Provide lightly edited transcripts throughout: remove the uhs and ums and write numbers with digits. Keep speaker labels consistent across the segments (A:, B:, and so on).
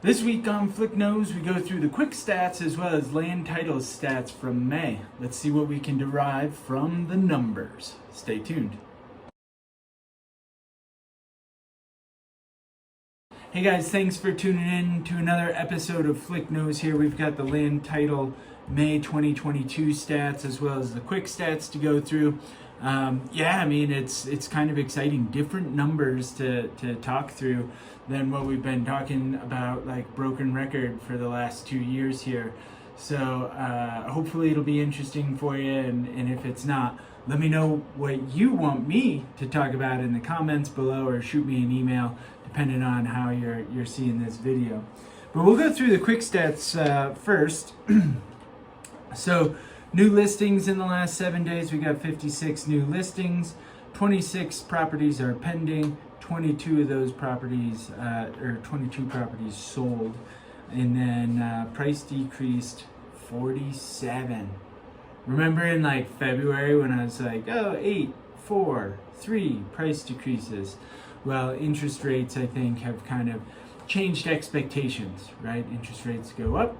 A: This week on Flick Knows, we go through the quick stats as well as land title stats from May. Let's see what we can derive from the numbers. Stay tuned. Hey guys, thanks for tuning in to another episode of Flick Knows here. We've got the land title May 2022 stats as well as the quick stats to go through. It's kind of exciting. Different numbers to talk through than what we've been talking about, like broken record for the last 2 years here. So hopefully it'll be interesting for you, and if it's not, let me know what you want me to talk about in the comments below, or shoot me an email depending on how you're seeing this video. But we'll go through the quick stats first. So new listings in the last 7 days, we got 56 new listings, 26 properties are pending, 22 of those properties, 22 properties sold, and then price decreased 47. Remember in like February when I was like, 8, 4, 3 price decreases? Well, interest rates, I think, have kind of changed expectations, right? Interest rates go up,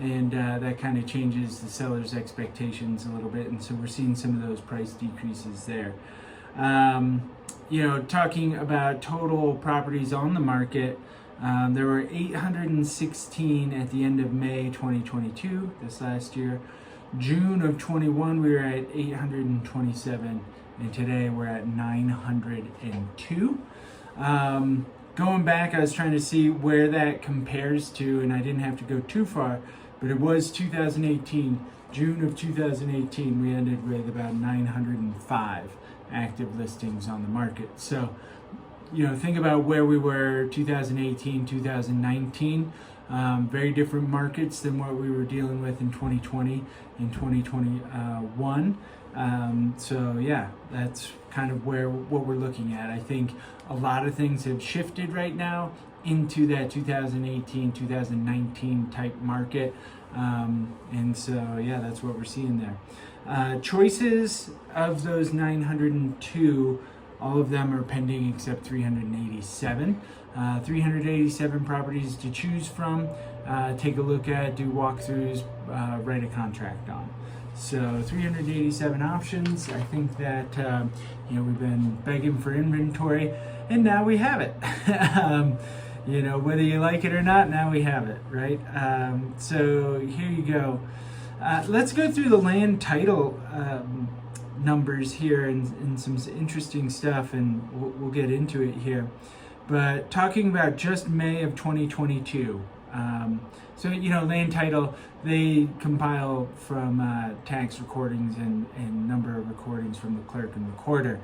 A: and that kind of changes the seller's expectations a little bit, and so we're seeing some of those price decreases there. Talking about total properties on the market, there were 816 at the end of May 2022, this last year. June of 21, we were at 827, and today we're at 902. Going back, I was trying to see where that compares to, and I didn't have to go too far, but it was 2018. June of 2018, we ended with about 905 active listings on the market. So, think about where we were 2018, 2019. Very different markets than what we were dealing with in 2020 and 2021. That's kind of what we're looking at. I think a lot of things have shifted right now into that 2018, 2019 type market. That's what we're seeing there. Choices of those 902, all of them are pending except 387. 387 properties to choose from, take a look at, do walkthroughs, write a contract on. So 387 options. I think that we've been begging for inventory, and now we have it. Whether you like it or not, now we have it, right? So here you go. Let's go through the land title numbers here and some interesting stuff, and we'll get into it here. But talking about just May of 2022, land title, they compile from tax recordings and number of recordings from the clerk and recorder.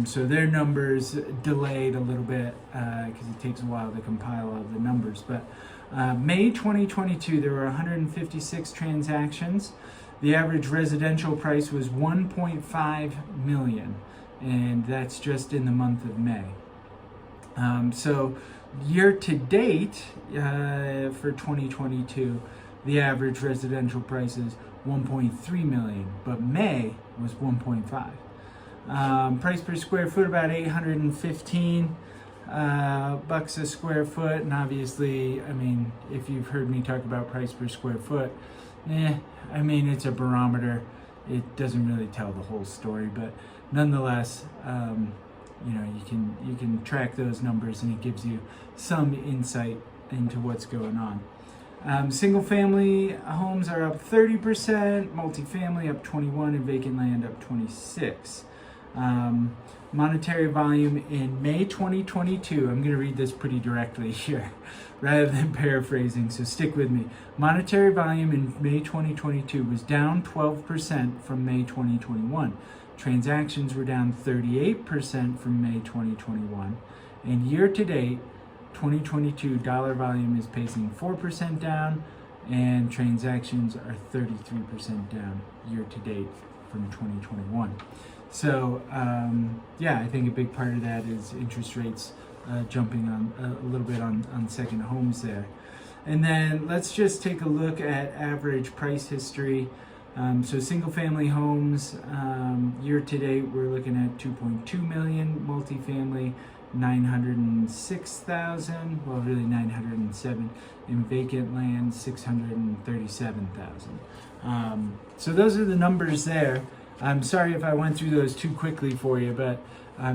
A: So their numbers delayed a little bit because it takes a while to compile all the numbers. But May 2022, there were 156 transactions. The average residential price was $1.5 million, and that's just in the month of May. So year to date for 2022, the average residential price is $1.3 million, but May was $1.5. Price per square foot about 815 bucks a square foot, and obviously, if you've heard me talk about price per square foot, it's a barometer. It doesn't really tell the whole story, but nonetheless, you can track those numbers, and it gives you some insight into what's going on. Single family homes are up 30%, multifamily up 21%, and vacant land up 26%. Monetary volume in May 2022, I'm going to read this pretty directly here rather than paraphrasing, so stick with me. Monetary volume in May 2022 was down 12% from May 2021. Transactions were down 38% from May 2021. And year to date, 2022 dollar volume is pacing 4% down, and transactions are 33% down year to date from 2021. So, I think a big part of that is interest rates jumping on a little bit on second homes there. And then let's just take a look at average price history. So single family homes, year to date, we're looking at 2.2 million, multifamily 906,000, well really 907, in vacant land 637,000. So those are the numbers there. I'm sorry if I went through those too quickly for you, but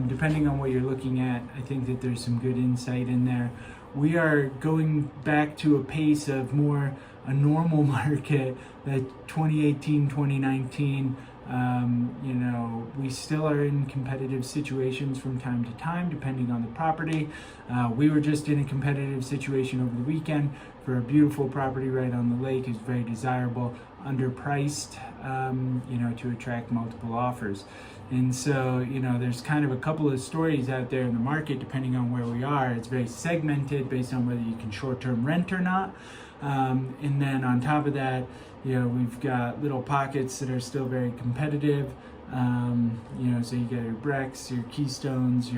A: depending on what you're looking at, I think that there's some good insight in there. We are going back to a pace of more a normal market, that 2018, 2019. We still are in competitive situations from time to time, depending on the property. We were just in a competitive situation over the weekend for a beautiful property right on the lake. It's very desirable, underpriced, to attract multiple offers. And so, there's kind of a couple of stories out there in the market, depending on where we are. It's very segmented based on whether you can short-term rent or not. And then on top of that, we've got little pockets that are still very competitive. So you got your Brex, your Keystones,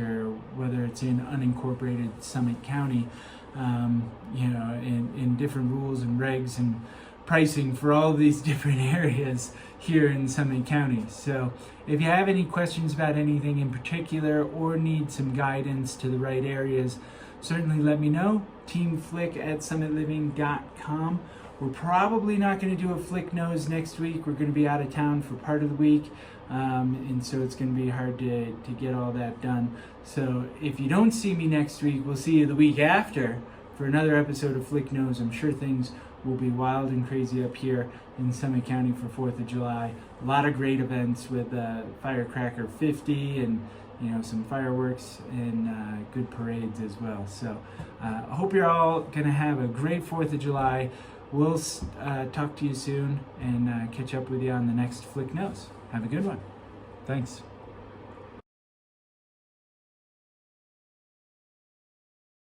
A: whether it's in unincorporated Summit County, in different rules and regs and pricing for all of these different areas here in Summit County. So if you have any questions about anything in particular or need some guidance to the right areas, certainly let me know. teamflick@summitliving.com. We're probably not going to do a Flick Nose next week. We're going to be out of town for part of the week, and so it's going to be hard to get all that done. So if you don't see me next week, we'll see you the week after for another episode of Flick Nose. I'm sure things will be wild and crazy up here in Summit County for 4th of July. A lot of great events with Firecracker 50 and some fireworks and good parades as well. So I hope you're all going to have a great 4th of July. We'll talk to you soon and catch up with you on the next Flick Nose. Have a good one. Thanks.